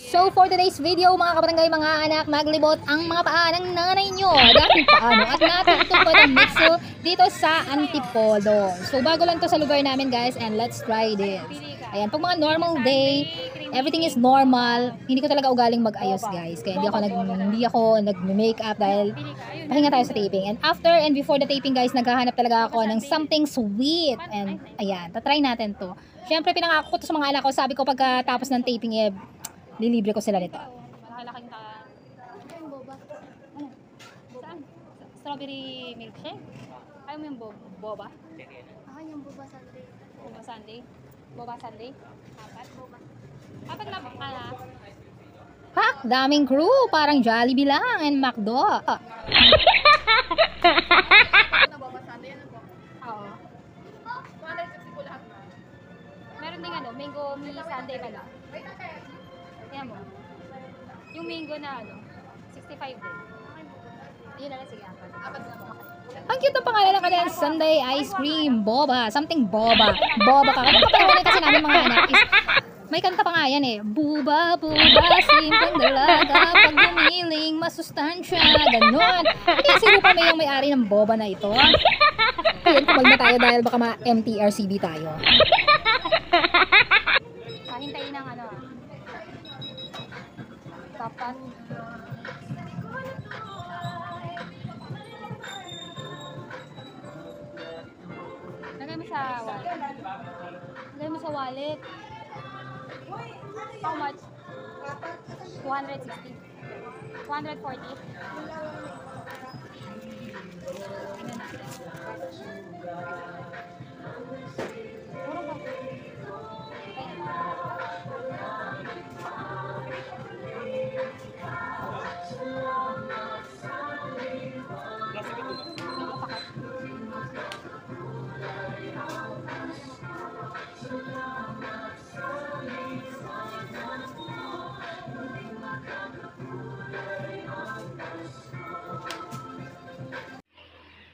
So for today's video mga kabarangay, mga anak, maglibot ang mga paa ng nanay nyo dahil paano at natutupad ang mixo dito sa Antipolo. So bago lang to sa lugar namin guys, and let's try this. Ayan, pag mga normal day, everything is normal, hindi ko talaga ugaling mag-ayos guys. Kaya hindi ako nag-makeup dahil pahinga tayo sa taping. And after and before the taping guys, naghahanap talaga ako ng something sweet. And ayan, tatry natin to. Siyempre pinangako ko to sa mga anak ko, sabi ko pagkatapos ng taping lilibre ko sila nito. Malaking ka. Ano yung boba? Ano? Saan? Strawberry milkshake? Ayaw mo yung boba? Yung boba sundae. Boba sundae? Boba sundae? Apat? Boba. Apat na ba? Pak! Daming crew! Parang Jollibee lang and McDo. Na boba sundae, ano po? Oo. 260 po lahat na. Meron din ano, mango mi sundae pala. Ayan mo. Yung mango na ano, 65 din. Yun na lang, sige, apat. Apat na mo. Ang cute ng pangalan ng kanilang Sunday Ice Cream Boba. Something boba. Boba ka. Kapag kapalawanin kasi namin mga anak is, may kanta pa nga yan eh. Buba, buba, simpleng dalaga, pag gumiling, masustansya, ganon. Hindi sino pa may yung may-ari ng boba na ito. Ayan, kumag na tayo dahil baka ma-MTRCB tayo. Hintayin ng ano, papat. Lagay mo sa wallet. Lagay mo sa wallet. How much? 260. 240. Tingnan natin. Mura ba?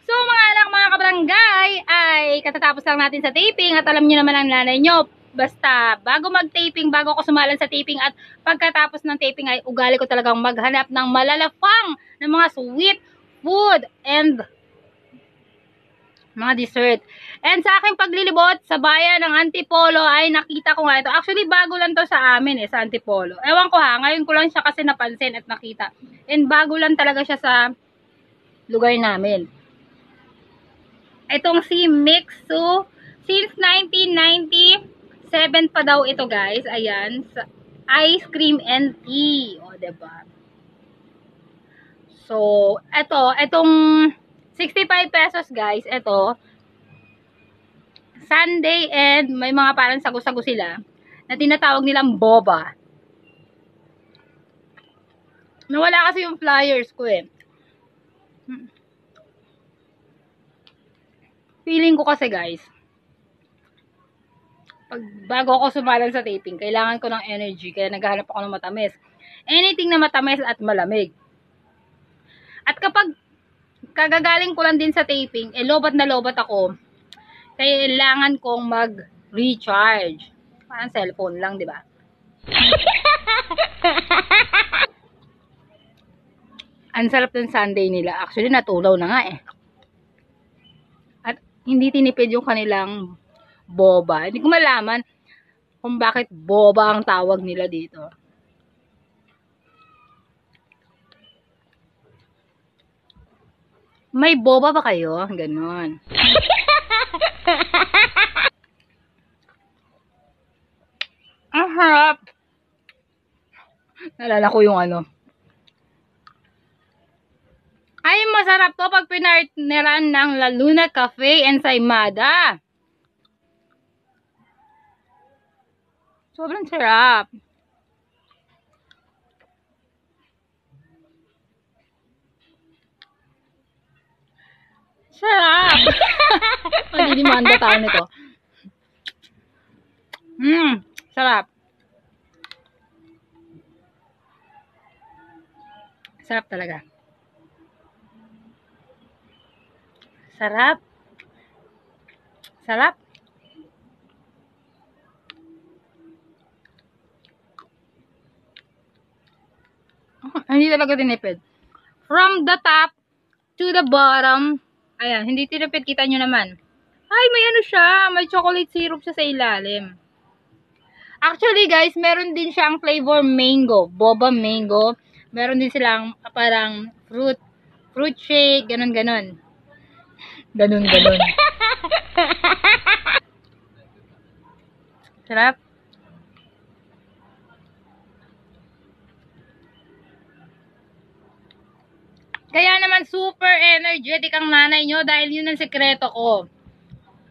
So mga anak, mga kabarangay, ay katatapos lang natin sa taping at alam niyo naman ang nanay nyo. Basta bago mag-taping, bago ako sumalan sa taping at pagkatapos ng taping ay ugali ko talagang maghanap ng malalafang ng mga sweet food and mga dessert. And sa aking paglilibot sa bayan ng Antipolo ay nakita ko nga ito. Actually bago lang to sa amin sa Antipolo. Ewan ko ngayon ko lang siya kasi napansin at nakita. And bago lang talaga siya sa lugar namin. Itong si Mixo, since 1997 pa daw ito guys. Ayan, sa ice cream and tea. O, diba? So, itong 65 pesos guys, ito, sundae and may mga parang sago-sago sila na tinatawag nilang boba. Nawala kasi yung flyers ko Feeling ko kasi guys, bago ako sumalan sa taping, kailangan ko ng energy, kaya naghahanap ako ng matamis. Anything na matamis at malamig. At kapag kagagaling ko lang din sa taping, lobat na lobat ako, kailangan kong mag-recharge. Parang cellphone lang, di ba? Ang sarap ng sundae nila. Actually, natulaw na nga At hindi tinipid yung kanilang boba. Hindi ko malaman kung bakit boba ang tawag nila dito. May boba ba kayo? Ganon. Ang harap. Nalala ko yung ano. Ay, masarap to pag pinartneran ng La Luna Cafe Ensaymada. Sobrang sarap. Sarap! Magdidimanda tayo nito. Sarap. Sarap talaga. Sarap. Sarap. Hindi talaga tinipid. From the top to the bottom. Ayan, hindi tinipid. Kita nyo naman. Ay, may ano siya. May chocolate syrup siya sa ilalim. Actually, guys, meron din siyang flavor mango. Boba mango. Meron din silang parang fruit shake. Ganon. Ganon. Sarap. Kaya naman super energetic ang nanay nyo dahil yun ang sekreto ko.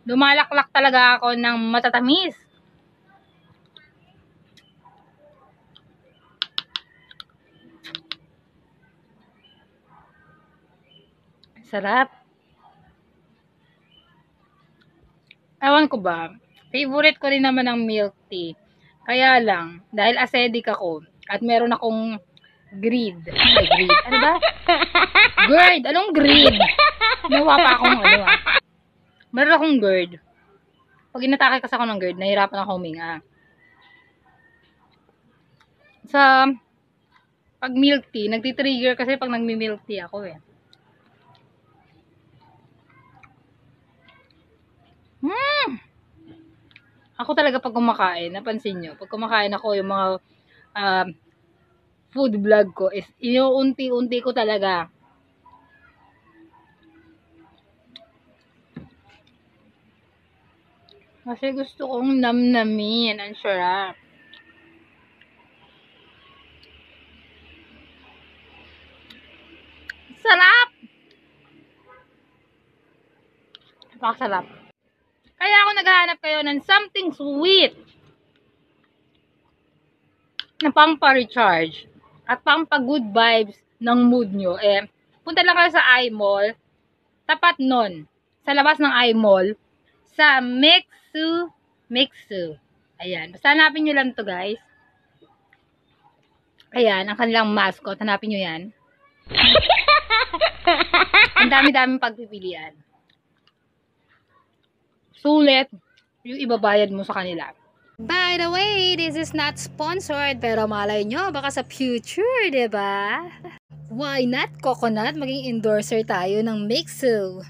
Lumalaklak talaga ako ng matatamis. Sarap. Ewan ko ba, favorite ko rin naman ang milk tea. Kaya lang, dahil acidic ako, at meron akong greed. Ay, greed. Ano ba? GERD. Anong greed? Nawa pa akong ano ah. Meron akong GERD. Pag inatake kasi ako ng GERD, nahirapan ako huminga. Sa pag milk tea, nagtitrigger kasi pag nagmi-milk tea ako eh. Ako talaga pag kumakain, napansin nyo, pag kumakain ako yung mga food vlog ko is inuunti-unti ko talaga. Kasi gusto kong namnamin. Ang sarap. Sarap! Napakasarap. Kaya ako naghahanap kayo ng something sweet na pampa-recharge at pampa-good vibes ng mood nyo. Eh, punta lang kayo sa iMall. Tapat nun, sa labas ng iMall, sa Mixu. Ayan. Basta hanapin nyo lang to guys. Ayan, ang kanilang mascot. Hanapin nyo yan. Ang dami-daming pagpipilian. Sulit yung ibabayad mo sa kanila. By the way, this is not sponsored, pero malay nyo, baka sa future, diba? Why not coconut? Maging endorser tayo ng Mixu.